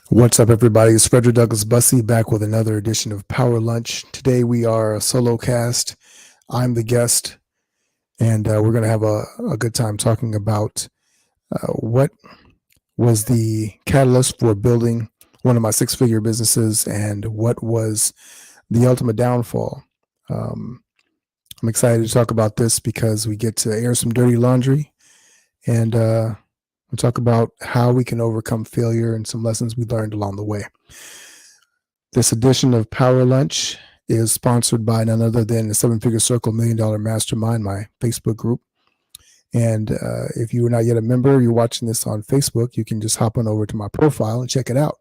What's up, everybody? It's Frederick Douglass Bussey back with another edition of Power Lunch. Today we are a Solocast. I'm the guest, and we're going to have a good time talking about what was the catalyst for building one of my six-figure businesses and what was the ultimate downfall. I'm excited to talk about this because we get to air some dirty laundry and we'll talk about how we can overcome failure and some lessons we learned along the way. This edition of Power Lunch is sponsored by none other than the Seven Figure Circle $1 Million Mastermind, my Facebook group. And if you are not yet a member, you're watching this on Facebook, you can just hop on over to my profile and check it out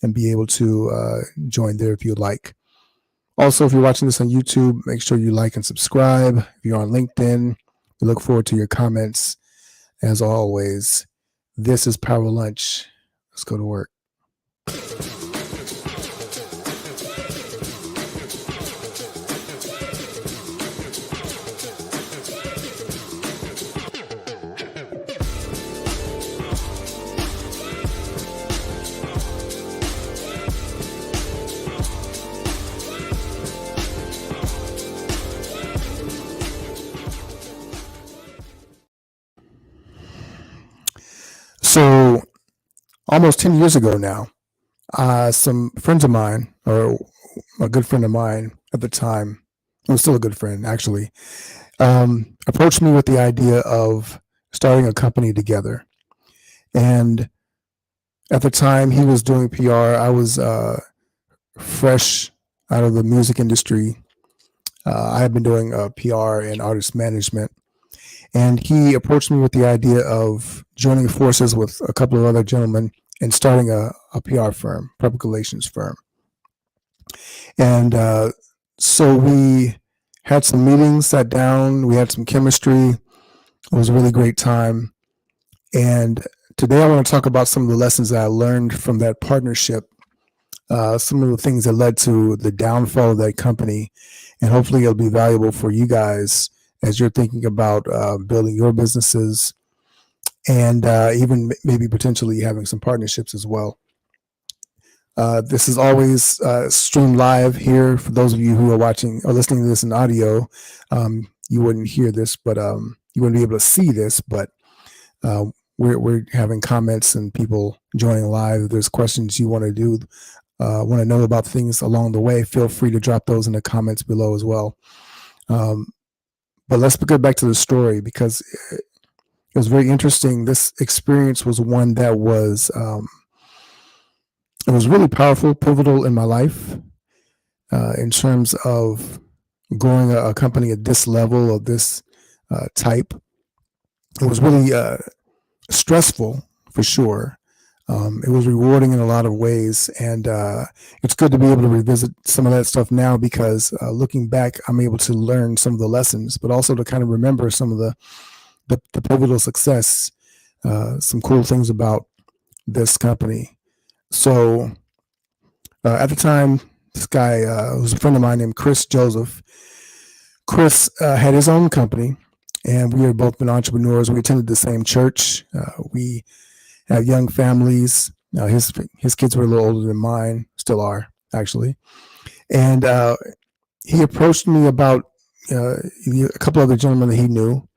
and be able to join there if you'd like. Also, if you're watching this on YouTube, make sure you like and subscribe. If you're on LinkedIn, we look forward to your comments. As always, this is Power Lunch. Let's go to work. So almost 10 years ago now, some friends of mine, or a good friend of mine at the time, who was still a good friend actually, approached me with the idea of starting a company together. And at the time he was doing PR, I was fresh out of the music industry. I had been doing PR and artist management. And he approached me with the idea of joining forces with a couple of other gentlemen and starting a PR firm, public relations firm. And so we had some meetings, sat down, we had some chemistry. It was a really great time. And today I want to talk about some of the lessons that I learned from that partnership, some of the things that led to the downfall of that company. And hopefully it'll be valuable for you guys as you're thinking about building your businesses and even maybe potentially having some partnerships as well. This is always streamed live here. For those of you who are watching or listening to this in audio, you wouldn't hear this, but you wouldn't be able to see this, but we're having comments and people joining live. If there's questions you want to know about things along the way, feel free to drop those in the comments below as well. But let's get back to the story because it was very interesting. This experience was one that was it was really powerful, pivotal in my life in terms of growing a company at this level of this type. It was really stressful for sure. It was rewarding in a lot of ways, and it's good to be able to revisit some of that stuff now because looking back, I'm able to learn some of the lessons, but also to kind of remember some of the pivotal success, some cool things about this company. So at the time, this guy was a friend of mine named Chris Joseph. Chris had his own company, and we had both been entrepreneurs. We attended the same church. We have young families. His kids were a little older than mine, still are actually. And he approached me about a couple other gentlemen that he knew.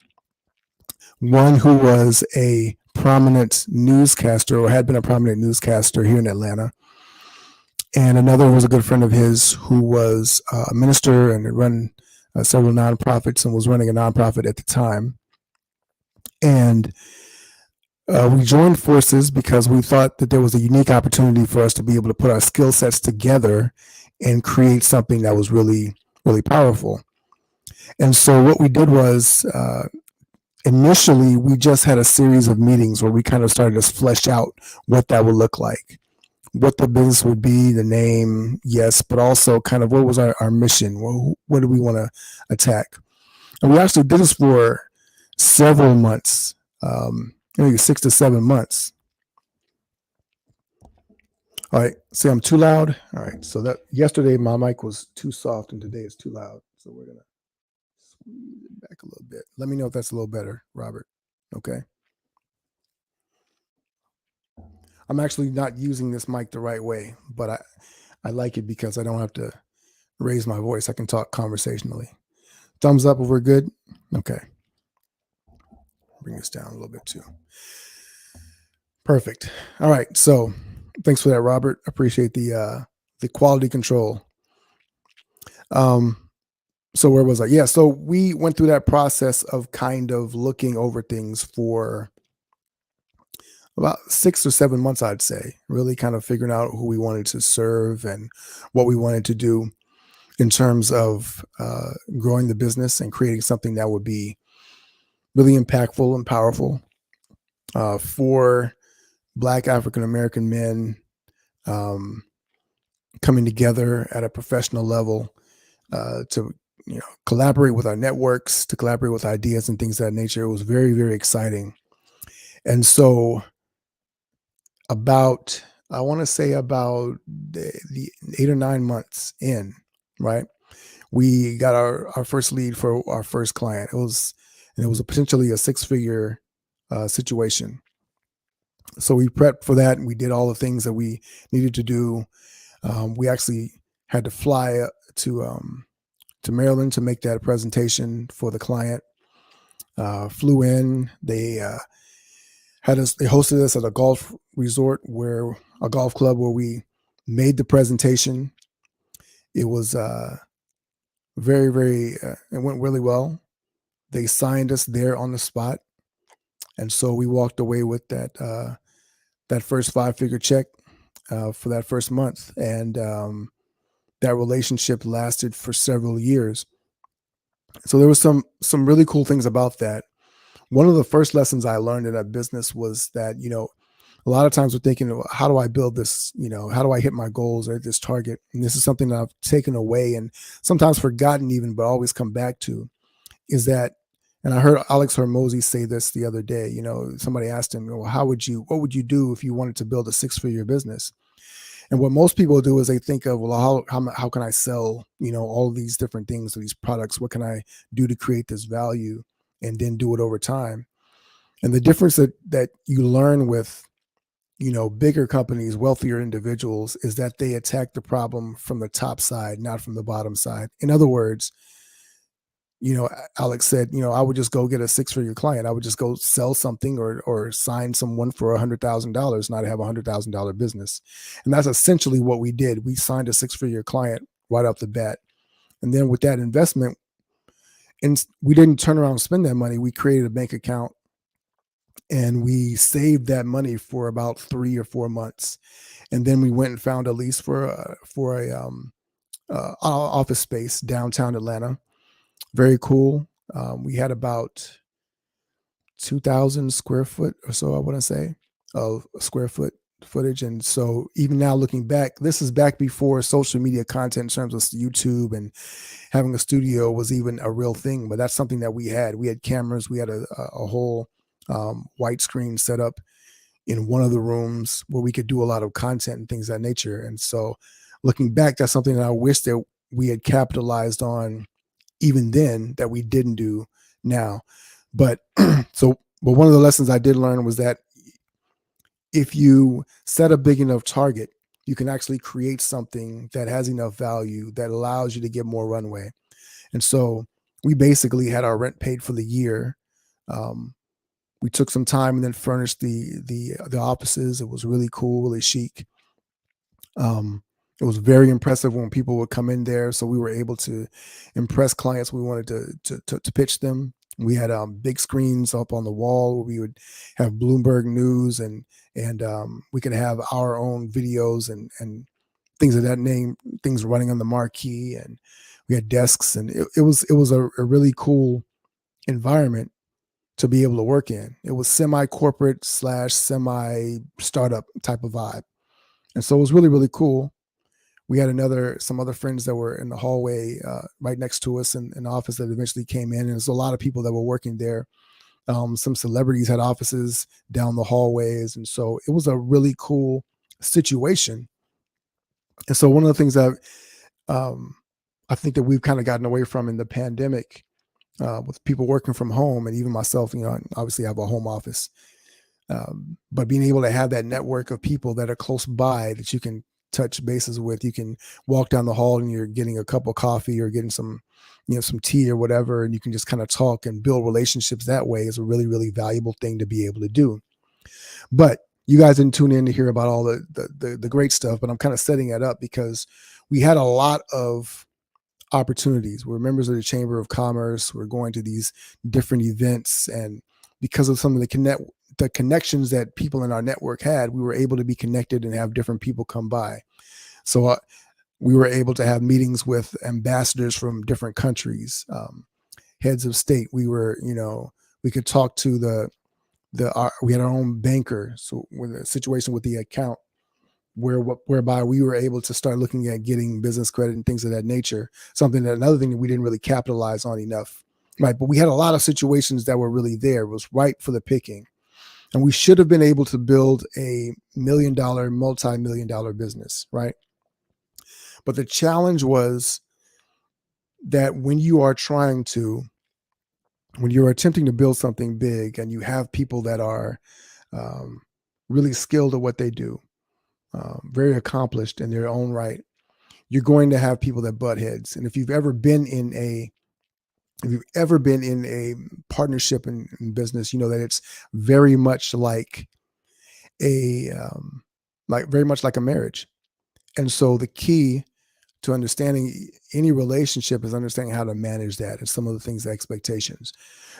One who was a prominent newscaster or had been a prominent newscaster here in Atlanta. And another was a good friend of his who was a minister and had run several nonprofits and was running a nonprofit at the time. And we joined forces because we thought that there was a unique opportunity for us to be able to put our skill sets together and create something that was really, really powerful. And so what we did was initially we just had a series of meetings where we kind of started to flesh out what that would look like, what the business would be, the name, yes, but also kind of what was our mission, what do we want to attack. And we actually did this for several months, maybe 6 to 7 months. All right, see, I'm too loud. All right, so that yesterday my mic was too soft and today it's too loud. So we're gonna squeeze it back a little bit. Let me know if that's a little better, Robert. Okay. I'm actually not using this mic the right way, but I like it because I don't have to raise my voice. I can talk conversationally. Thumbs up if we're good. Okay. Bring this down a little bit too. Perfect. All right. So thanks for that, Robert. Appreciate the quality control. Um, so where was I? Yeah. So we went through that process of kind of looking over things for about 6 or 7 months, I'd say, really kind of figuring out who we wanted to serve and what we wanted to do in terms of growing the business and creating something that would be really impactful and powerful for Black African American men, um, coming together at a professional level to collaborate with our networks, to collaborate with ideas and things of that nature. It was very, very exciting. And so about, I want to say about the 8 or 9 months in, right? We got our first lead for our first client. It was potentially a six-figure situation. So we prepped for that, and we did all the things that we needed to do. We actually had to fly to Maryland to make that presentation for the client. Flew in. They They hosted us at a golf resort, where a golf club, where we made the presentation. It was very, very. It went really well. They signed us there on the spot, and so we walked away with that first 5-figure check for that first month, and that relationship lasted for several years. So there was some really cool things about that. One of the first lessons I learned in that business was that, a lot of times we're thinking, how do I build this? How do I hit my goals or this target? And this is something that I've taken away and sometimes forgotten even, but always come back to, is that, and I heard Alex Hormozy say this the other day. Somebody asked him, well, what would you do if you wanted to build a six-figure business? And what most people do is they think of, well, how can I sell, all of these different things or these products? What can I do to create this value and then do it over time? And the difference that you learn with, bigger companies, wealthier individuals, is that they attack the problem from the top side, not from the bottom side. In other words, Alex said, I would just go get a six-figure client. I would just go sell something or sign someone for $100,000, not have $100,000 business. And that's essentially what we did. We signed a six-figure client right off the bat. And then with that investment, and we didn't turn around and spend that money. We created a bank account and we saved that money for about 3 or 4 months. And then we went and found a lease for a office space downtown Atlanta. Very cool. We had about 2,000 square foot or so, I want to say, of square foot footage. And so even now looking back, this is back before social media content in terms of YouTube, and having a studio was even a real thing. But that's something that we had. We had cameras. We had a whole white screen set up in one of the rooms where we could do a lot of content and things of that nature. And so looking back, that's something that I wish that we had capitalized on even then that we didn't do now. But but one of the lessons I did learn was that if you set a big enough target, you can actually create something that has enough value that allows you to get more runway. And so we basically had our rent paid for the year. We took some time and then furnished the offices. It was really cool, really chic. It was very impressive when people would come in there. So we were able to impress clients. We wanted to pitch them. We had big screens up on the wall where we would have Bloomberg News, and we could have our own videos and things of that name, things running on the marquee, and we had desks, and it was a really cool environment to be able to work in. It was semi-corporate / semi-startup type of vibe. And so it was really, really cool. We had some other friends that were in the hallway right next to us in the office that eventually came in. And there's a lot of people that were working there. Some celebrities had offices down the hallways. And so it was a really cool situation. And so one of the things that I think that we've kind of gotten away from in the pandemic, with people working from home, and even myself, obviously I have a home office. But being able to have that network of people that are close by that you can touch bases with, you can walk down the hall and you're getting a cup of coffee or getting some, some tea or whatever, and you can just kind of talk and build relationships that way is a really, really valuable thing to be able to do. But you guys didn't tune in to hear about all the great stuff, but I'm kind of setting that up because we had a lot of opportunities. We're members of the Chamber of Commerce. We're going to these different events, and because of some of the connections that people in our network had, we were able to be connected and have different people come by. So we were able to have meetings with ambassadors from different countries, heads of state. We could talk to we had our own banker. So with a situation with the account whereby we were able to start looking at getting business credit and things of that nature, another thing that we didn't really capitalize on enough. Right. But we had a lot of situations that were really there. It was ripe for the picking. And we should have been able to build a $1 million, multi-million dollar business. Right. But the challenge was that when you're attempting to build something big and you have people that are really skilled at what they do, very accomplished in their own right, you're going to have people that butt heads. And if you've ever been in a partnership in business, you know that it's very much like very much like a marriage. And so the key to understanding any relationship is understanding how to manage that and some of the things, the expectations.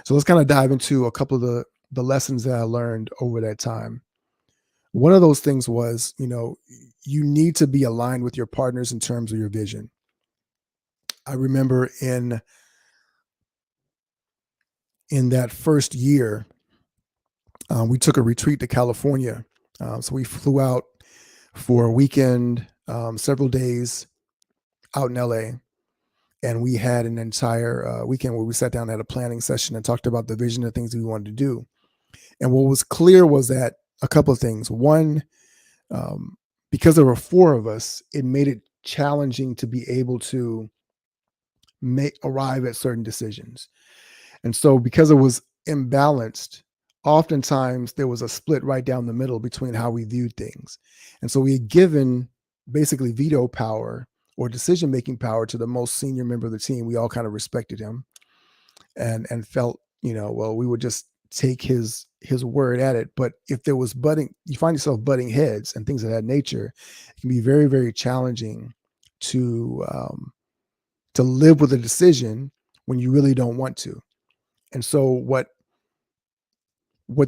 So let's kind of dive into a couple of the lessons that I learned over that time. One of those things was, you need to be aligned with your partners in terms of your vision. I remember in that first year, we took a retreat to California. So we flew out for a weekend, several days out in LA. And we had an entire weekend where we sat down and had a planning session and talked about the vision of things we wanted to do. And what was clear was that a couple of things. One, because there were four of us, it made it challenging to be able to arrive at certain decisions. And so because it was imbalanced, oftentimes there was a split right down the middle between how we viewed things. And so we had given basically veto power or decision-making power to the most senior member of the team. We all kind of respected him and felt, well, we would just take his word at it. But if there was you find yourself butting heads and things of that nature, it can be very, very challenging to live with a decision when you really don't want to. And so what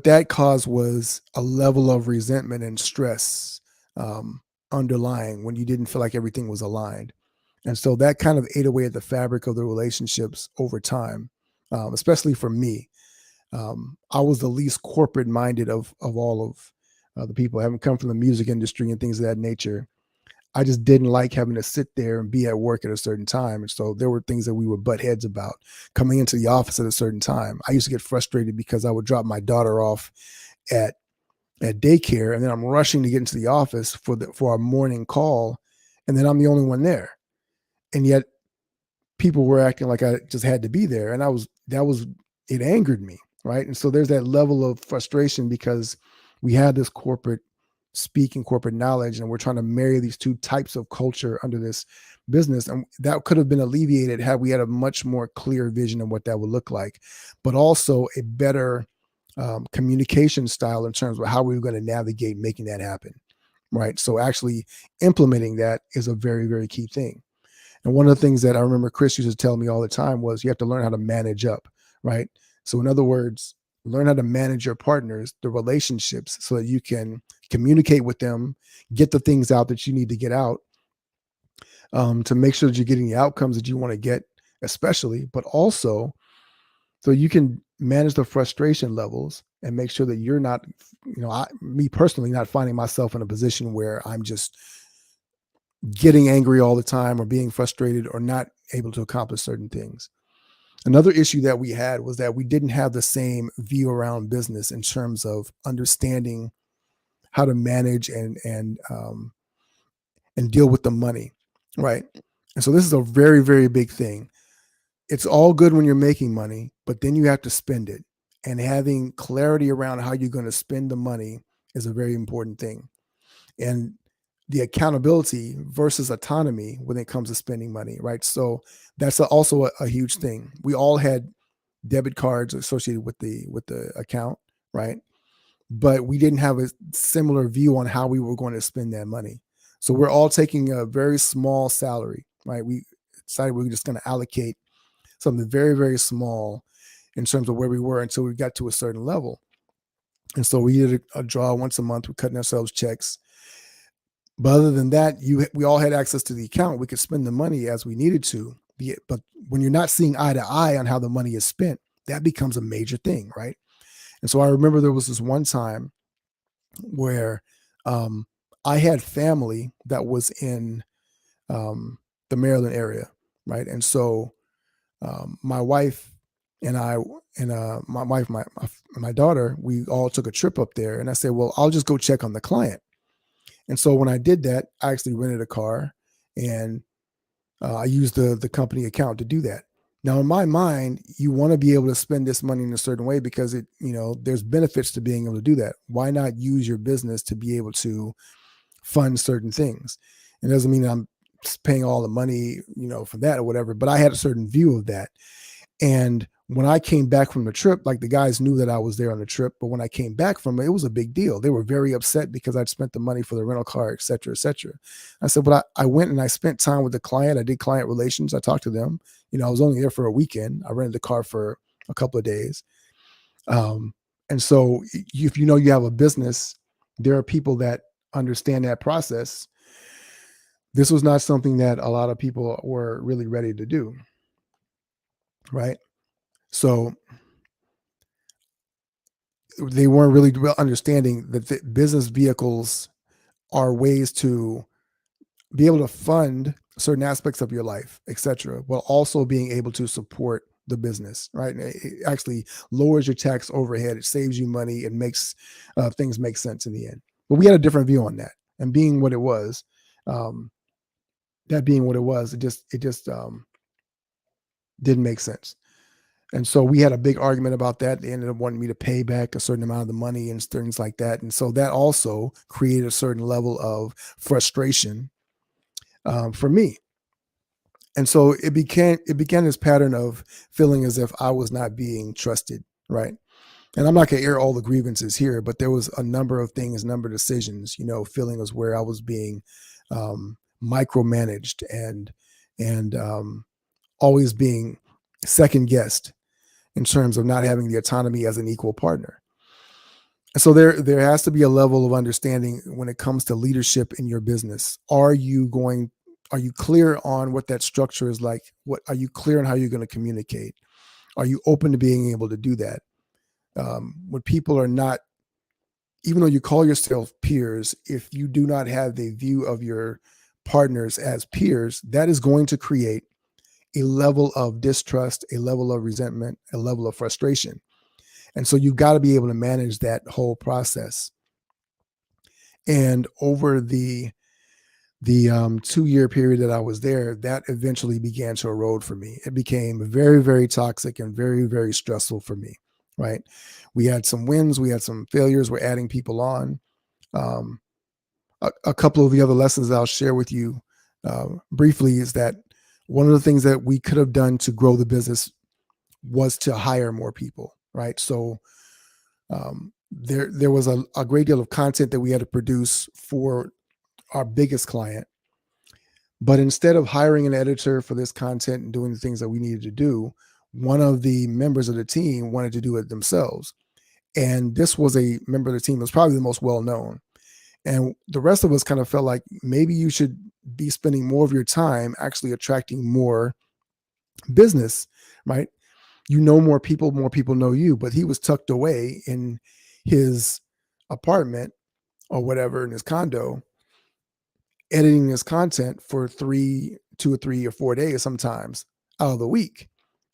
that caused was a level of resentment and stress underlying when you didn't feel like everything was aligned. And so that kind of ate away at the fabric of the relationships over time, especially for me. I was the least corporate minded of all of the people. Having come from the music industry and things of that nature, I just didn't like having to sit there and be at work at a certain time. And so there were things that we would butt heads about coming into the office at a certain time. I used to get frustrated because I would drop my daughter off at daycare, and then I'm rushing to get into the office for our morning call, and then I'm the only one there. And yet people were acting like I just had to be there. And it angered me. Right. And so there's that level of frustration because we had this corporate speak and corporate knowledge, and we're trying to marry these two types of culture under this business. And that could have been alleviated had we had a much more clear vision of what that would look like, but also a better communication style in terms of how we were going to navigate making that happen. Right. So actually implementing that is a very, very key thing. And one of the things that I remember Chris used to tell me all the time was you have to learn how to manage up. Right. So in other words, learn how to manage your partners, the relationships, so that you can communicate with them, get the things out that you need to get out, to make sure that you're getting the outcomes that you want to get, especially, but also so you can manage the frustration levels and make sure that you're not, me personally, not finding myself in a position where I'm just getting angry all the time or being frustrated or not able to accomplish certain things. Another issue that we had was that we didn't have the same view around business in terms of understanding how to manage and deal with the money, right? And so this is a very, very big thing. It's all good when you're making money, but then you have to spend it. and having clarity around how you're going to spend the money is a very important thing. And the accountability versus autonomy when it comes to spending money, right? So that's also a huge thing. We all had debit cards associated with the account, right? But we didn't have a similar view on how we were going to spend that money. So we're all taking a very small salary, right? We decided we were just going to allocate something very, very small in terms of where we were until we got to a certain level. And so we did a draw once a month. We're cutting ourselves checks. But other than that, we all had access to the account. We could spend the money as we needed to. But when you're not seeing eye to eye on how the money is spent, that becomes a major thing, right? And so I remember there was this one time where um, I had family that was in the Maryland area, right? And so my wife and I and my wife, my daughter, we all took a trip up there. And I said, well, I'll just go check on the client. And so when I did that, I actually rented a car, and I used the company account to do that. Now, in my mind, you want to be able to spend this money in a certain way because there's benefits to being able to do that. Why not use your business to be able to fund certain things? It doesn't mean I'm paying all the money, for that or whatever, but I had a certain view of that. And when I came back from the trip, like the guys knew that I was there on the trip, but when I came back from it, it was a big deal. They were very upset because I'd spent the money for the rental car, et cetera, et cetera. I said, but I went and I spent time with the client. I did client relations. I talked to them. I was only there for a weekend. I rented the car for a couple of days. And so if you have a business, there are people that understand that process. This was not something that a lot of people were really ready to do. Right. So they weren't really well understanding that the business vehicles are ways to be able to fund certain aspects of your life, et cetera, while also being able to support the business, right? It actually lowers your tax overhead. It saves you money. It makes things make sense in the end. But we had a different view on that. And being what it was, that being what it was, it just didn't make sense. And so we had a big argument about that. They ended up wanting me to pay back a certain amount of the money and things like that. And so that also created a certain level of frustration for me. And so it began this pattern of feeling as if I was not being trusted, right? And I'm not going to air all the grievances here, but there was a number of things, a number of decisions, feeling as where I was being micromanaged and always being second guessed in terms of not having the autonomy as an equal partner. And so there has to be a level of understanding when it comes to leadership in your business. Are you clear on what that structure is like? Are you clear on how you're going to communicate? Are you open to being able to do that? When people are not, even though you call yourself peers, if you do not have the view of your partners as peers, that is going to create a level of distrust, a level of resentment, a level of frustration. And so you've got to be able to manage that whole process. And over the 2-year period that I was there, that eventually began to erode for me. It became very, very toxic and very, very stressful for me, right? We had some wins, we had some failures, we're adding people on. A couple of the other lessons that I'll share with you briefly is that one of the things that we could have done to grow the business was to hire more people, right? So there was a great deal of content that we had to produce for our biggest client. But instead of hiring an editor for this content and doing the things that we needed to do, one of the members of the team wanted to do it themselves. And this was a member of the team that was probably the most well-known. And the rest of us kind of felt like maybe you should be spending more of your time actually attracting more business, right? More people know you, but he was tucked away in his apartment or whatever in his condo, editing his content for 2 or 3 or 4 days sometimes out of the week.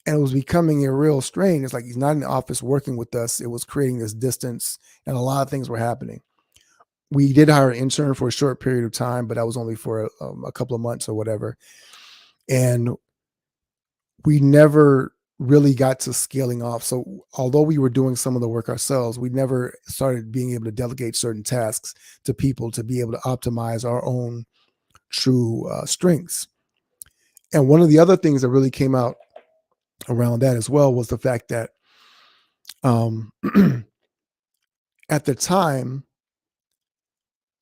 And it was becoming a real strain. It's like he's not in the office working with us. It was creating this distance, and a lot of things were happening. We did hire an intern for a short period of time, but that was only for a couple of months or whatever. And we never really got to scaling off. So although we were doing some of the work ourselves, we never started being able to delegate certain tasks to people to be able to optimize our own true strengths. And one of the other things that really came out around that as well was the fact that um, at the time,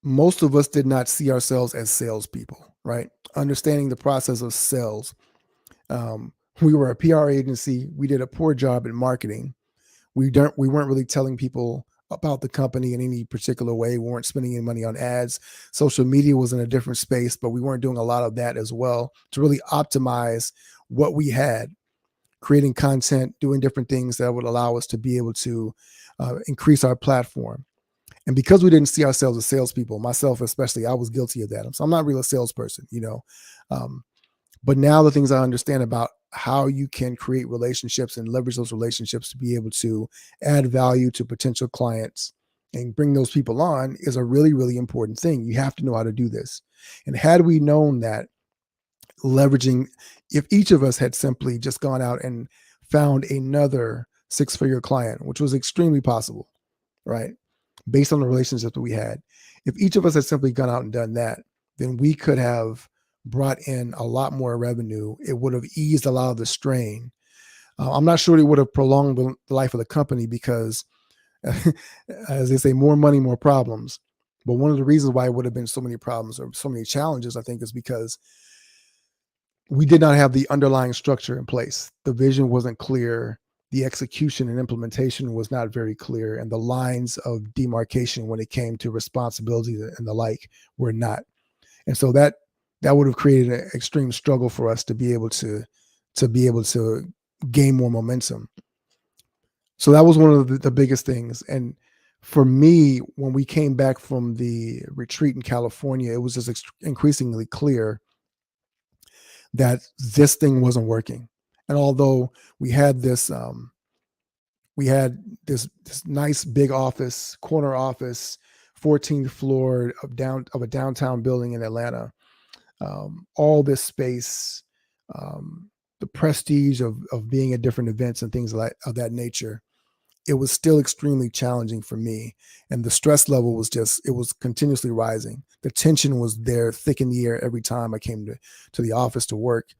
most of us did not see ourselves as salespeople, right? Understanding the process of sales. We were a PR agency. We did a poor job in marketing. We weren't really telling people about the company in any particular way. We weren't spending any money on ads. Social media was in a different space, but we weren't doing a lot of that as well to really optimize what we had, creating content, doing different things that would allow us to be able to increase our platform. And because we didn't see ourselves as salespeople, myself especially, I was guilty of that. So I'm not really a salesperson, you know. Um, but now the things I understand about how you can create relationships and leverage those relationships to be able to add value to potential clients and bring those people on is a really, really important thing. You have to know how to do this. And had we known that leveraging, if each of us had simply just gone out and found another six-figure client, which was extremely possible, right? Based on the relationships that we had, if each of us had simply gone out and done that, then we could have brought in a lot more revenue. It would have eased a lot of the strain. I'm not sure it would have prolonged the life of the company because, as they say, more money, more problems. But one of the reasons why it would have been so many problems or so many challenges, I think, is because we did not have the underlying structure in place. The vision wasn't clear. The execution and implementation was not very clear. And the lines of demarcation when it came to responsibility and the like were not. And so that would have created an extreme struggle for us to be able to gain more momentum. So that was one of the biggest things. And for me, when we came back from the retreat in California, it was just increasingly clear that this thing wasn't working. And although we had this this nice big office, corner office, 14th floor of a downtown building in Atlanta, all this space, the prestige of being at different events and things of that nature, it was still extremely challenging for me. And the stress level was it was continuously rising. The tension was there, thick in the air every time I came to the office to work.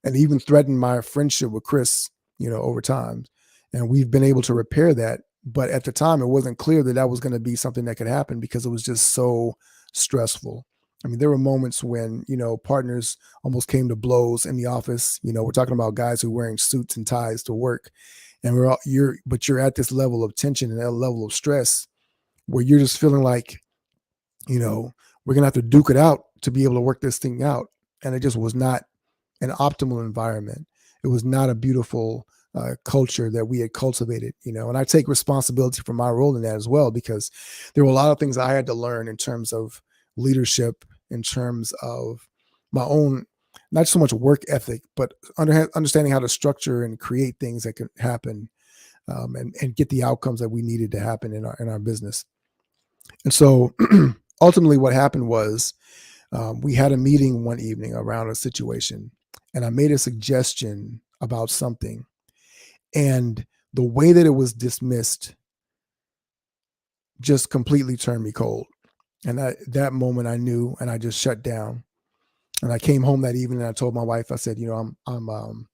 And even threatened my friendship with Chris, over time. And we've been able to repair that. But at the time, it wasn't clear that was going to be something that could happen because it was just so stressful. I mean, there were moments when, partners almost came to blows in the office. We're talking about guys who are wearing suits and ties to work. And you're at this level of tension and that level of stress where you're just feeling like, we're going to have to duke it out to be able to work this thing out. And it just was not an optimal environment. It was not a beautiful culture that we had cultivated, and I take responsibility for my role in that as well, because there were a lot of things I had to learn in terms of leadership, in terms of my own, not so much work ethic, but understanding how to structure and create things that could happen and get the outcomes that we needed to happen in our business. And so ultimately what happened was we had a meeting one evening around a situation, and I made a suggestion about something. And the way that it was dismissed just completely turned me cold. And that moment I knew, and I just shut down. And I came home that evening and I told my wife, I said, I'm going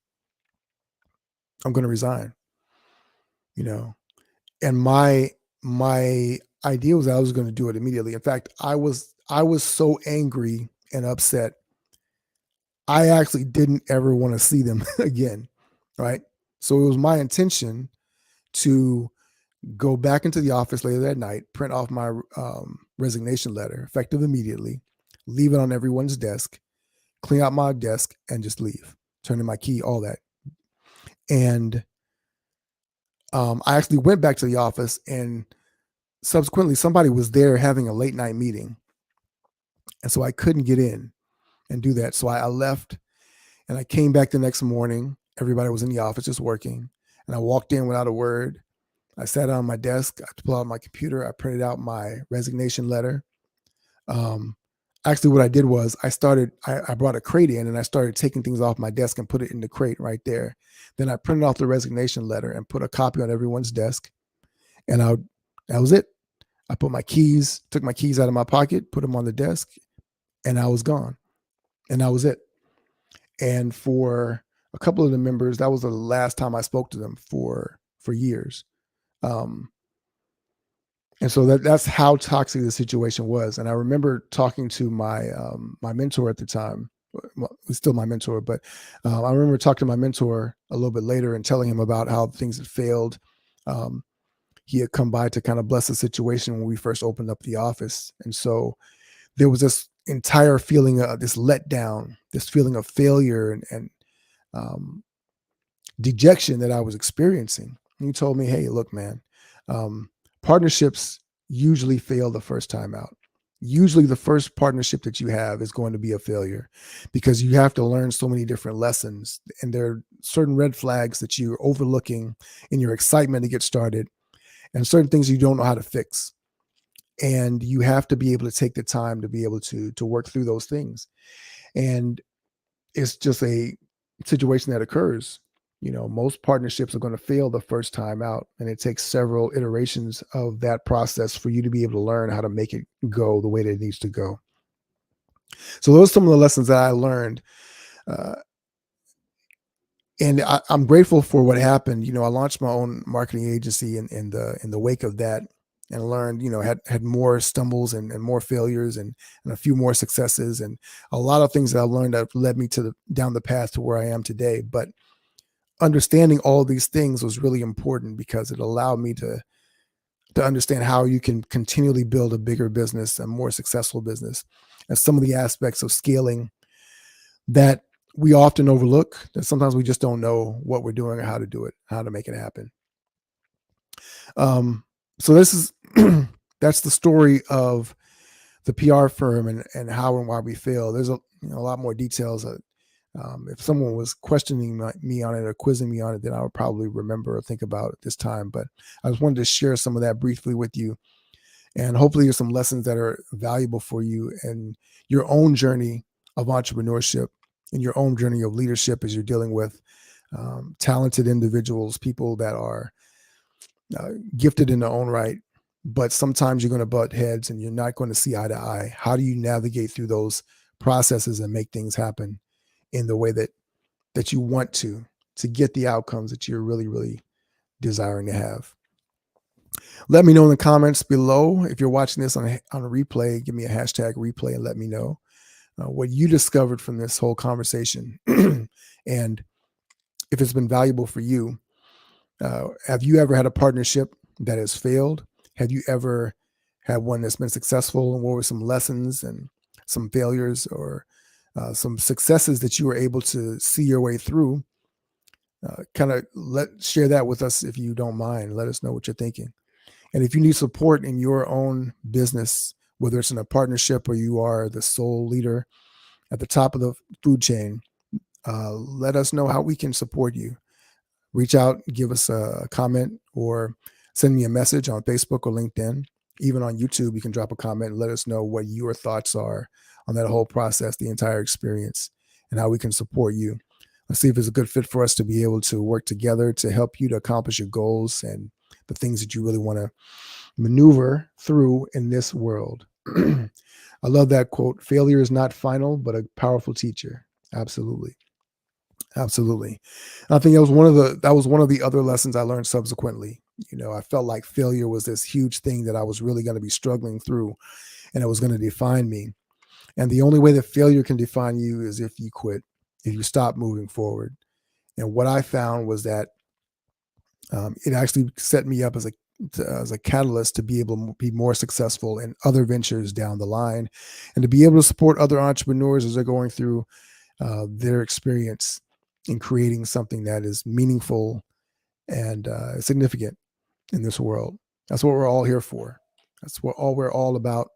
to resign, and my idea was that I was going to do it immediately. In fact, I was so angry and upset. I actually didn't ever want to see them again. Right. So it was my intention to go back into the office later that night, print off my resignation letter, effective immediately, leave it on everyone's desk, clean out my desk, and just leave, turn in my key, all that. And I actually went back to the office, and subsequently somebody was there having a late night meeting. And so I couldn't get in and do that. So I left, and I came back the next morning. Everybody was in the office just working. And I walked in without a word. I sat on my desk, I pulled out my computer, I printed out my resignation letter. Actually, what I did was I brought a crate in and I started taking things off my desk and put it in the crate right there. Then I printed off the resignation letter and put a copy on everyone's desk. And that was it. I put my keys, took my keys out of my pocket, put them on the desk, and I was gone. And that was it. And for a couple of the members, that was the last time I spoke to them for years. Um, and so that's how toxic the situation was. And I remember talking to my mentor at the time. Well, he's still my mentor, but I remember talking to my mentor a little bit later and telling him about how things had failed. Um, he had come by to kind of bless the situation when we first opened up the office, and so there was this entire feeling of this letdown, this feeling of failure and um, dejection that I was experiencing. And he told me, "Hey, look, man, um, partnerships usually fail the first time out. Usually, the first partnership that you have is going to be a failure because you have to learn so many different lessons, and there are certain red flags that you're overlooking in your excitement to get started, and certain things you don't know how to fix. And you have to be able to take the time to be able to work through those things. And it's just a situation that occurs. Most partnerships are going to fail the first time out, and it takes several iterations of that process for you to be able to learn how to make it go the way that it needs to go. So those are some of the lessons that I learned. Uh, and I'm grateful for what happened. I launched my own marketing agency in the wake of that, and learned, had more stumbles and more failures and a few more successes, and a lot of things that I learned that led me down the path to where I am today. But understanding all these things was really important because it allowed me to understand how you can continually build a bigger business, a more successful business, and some of the aspects of scaling that we often overlook, that sometimes we just don't know what we're doing or how to do it, how to make it happen. So this is that's the story of the PR firm and how and why we fail. There's a lot more details. If someone was questioning me on it or quizzing me on it, then I would probably remember or think about it this time. But I just wanted to share some of that briefly with you, and hopefully there's some lessons that are valuable for you in your own journey of entrepreneurship, in your own journey of leadership as you're dealing with talented individuals, people that are gifted in their own right, but sometimes you're going to butt heads and you're not going to see eye to eye. How do you navigate through those processes and make things happen in the way that you want to get the outcomes that you're really, really desiring to have? Let me know in the comments below. If you're watching this on a replay, give me a hashtag replay and let me know what you discovered from this whole conversation. And if it's been valuable for you. Have you ever had a partnership that has failed? Have you ever had one that's been successful? And what were some lessons and some failures, or some successes that you were able to see your way through? Kind of share that with us if you don't mind. Let us know what you're thinking. And if you need support in your own business, whether it's in a partnership or you are the sole leader at the top of the food chain, let us know how we can support you. Reach out, give us a comment, or send me a message on Facebook or LinkedIn. Even on YouTube, you can drop a comment and let us know what your thoughts are on that whole process, the entire experience, and how we can support you. Let's see if it's a good fit for us to be able to work together to help you to accomplish your goals and the things that you really want to maneuver through in this world. I love that quote. Failure is not final, but a powerful teacher. Absolutely. Absolutely. I think that was one of the other lessons I learned subsequently. I felt like failure was this huge thing that I was really going to be struggling through, and it was going to define me. And the only way that failure can define you is if you quit, if you stop moving forward. And what I found was that it actually set me up as a catalyst to be able to be more successful in other ventures down the line, and to be able to support other entrepreneurs as they're going through their experience in creating something that is meaningful and significant in this world. That's what we're all here for. That's what we're all about.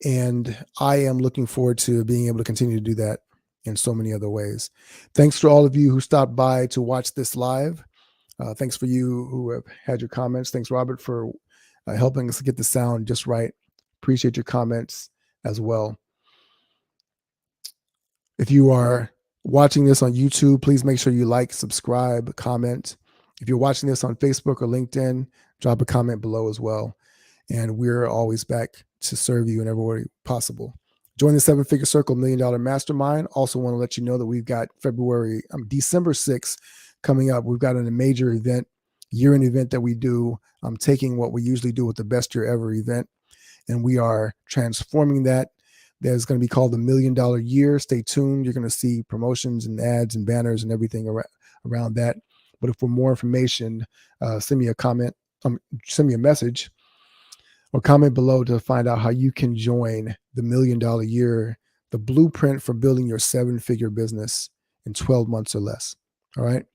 And I am looking forward to being able to continue to do that in so many other ways. Thanks to all of you who stopped by to watch this live. Thanks for you who have had your comments. Thanks, Robert, for helping us get the sound just right. Appreciate your comments. as well. If you are watching this on YouTube, please make sure you like, subscribe, comment. If you're watching this on Facebook or LinkedIn, drop a comment below as well. And we're always back to serve you in every way possible. Join the Seven Figure Circle $1 Million Mastermind. Also want to let you know that we've got December 6th coming up. We've got a major event, year-end event that we do. I'm taking what we usually do with the Best Year Ever event, and we are transforming that. There's going to be called the $1 Million Year. Stay tuned. You're going to see promotions and ads and banners and everything around that. But if for more information, send me a comment, send me a message, or comment below to find out how you can join the $1 Million Year, the blueprint for building your 7-figure business in 12 months or less. All right.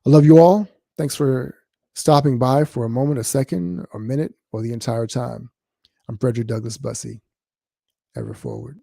I love you all. Thanks for stopping by for a moment, a second, a minute, or the entire time. I'm Frederick Douglass Bussey. Ever forward.